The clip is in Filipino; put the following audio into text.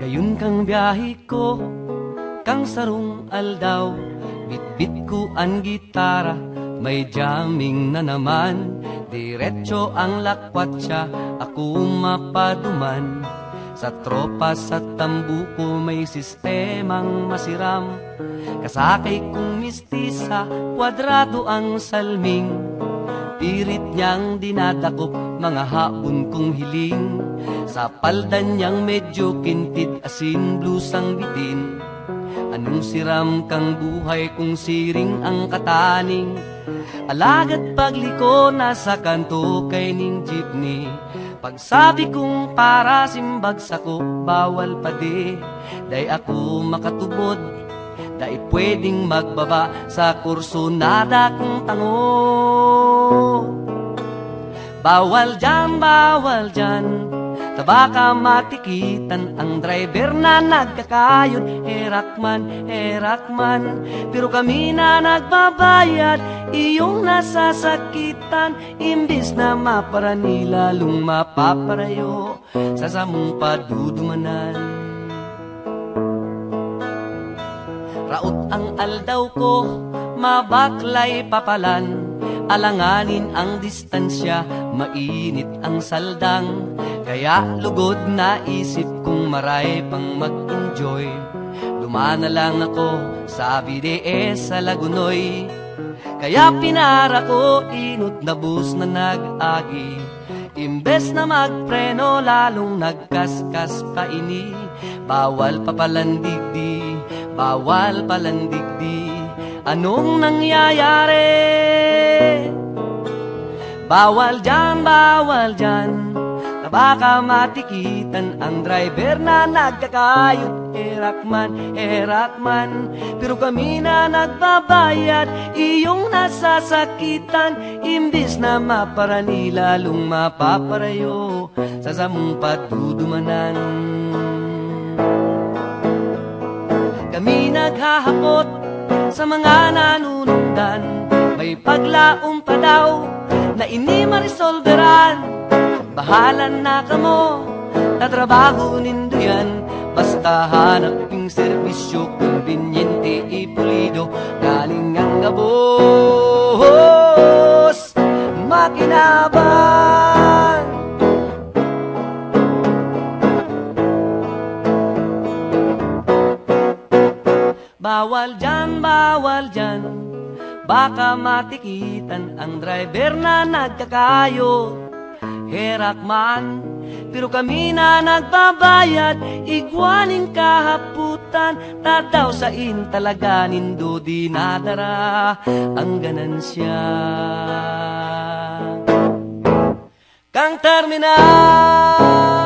Gayon kang biyahe ko, kang sarong aldaw, bitbit ko ang gitara, may jamming na naman. Diretso ang lakwat siya, ako mapaduman. Sa tropa sa tambuko may sistemang masiram. Kasakay kong mistisa, kwadrado ang salming. Pirit niyang dinadakop, mga haon kong hiling. Sa paldan niyang medyo kintid, asin blusang bitin. Anong siram kang buhay kung siring ang kataning? Alagad pagliko nasa kanto kay ning jeepney. Pagsabi kong para simbag sako, bawal pa di. Day ako makatubod, day pwedeng magbaba sa kurso nada kong tango. Bawal dyan, tabaka matikitan ang driver na nagkakayod. Herakman, pero kami na nagbabayad, iyong nasasakitan. Imbis na maparani, lalong mapaparayo, sa samong padudumanan. Raot ang aldaw ko, mabaklay papalan. Alanganin ang distansya, mainit ang saldang. Kaya lugod na isip kong maray pang mag-enjoy. Dumana lang ako sa BDS sa Lagunoy. Kaya pinara ko, inot na bus na nag-agi. Imbes na magpreno, lalong nagkaskas pa ini. Bawal papalandigdi, bawal palandigdi. Anong nangyayari? Bawal dyan, baka matikitan ang driver na nagkakayod. Herakman, pero kami na nagbabayad, iyong nasasakitan. Imbis na maparani, lalong mapaparayo, sa samong padudumanan. Kami naghahakot sa mga nanunundan, may paglaom pa daw na ini marisolveran. Bahala na kamo, tatrabaho nindo yan. Basta hanap yung serbisyo, konbinyente, ipulido. Galing ang gabos, makinabang. Bawal dyan, baka matikitan ang driver na nagkakayo. Herakman, pero kami na nagbabayad, igwaning kahaputan. Tadaw sa in talaga nindo dinadara ang ganansya. Kang terminal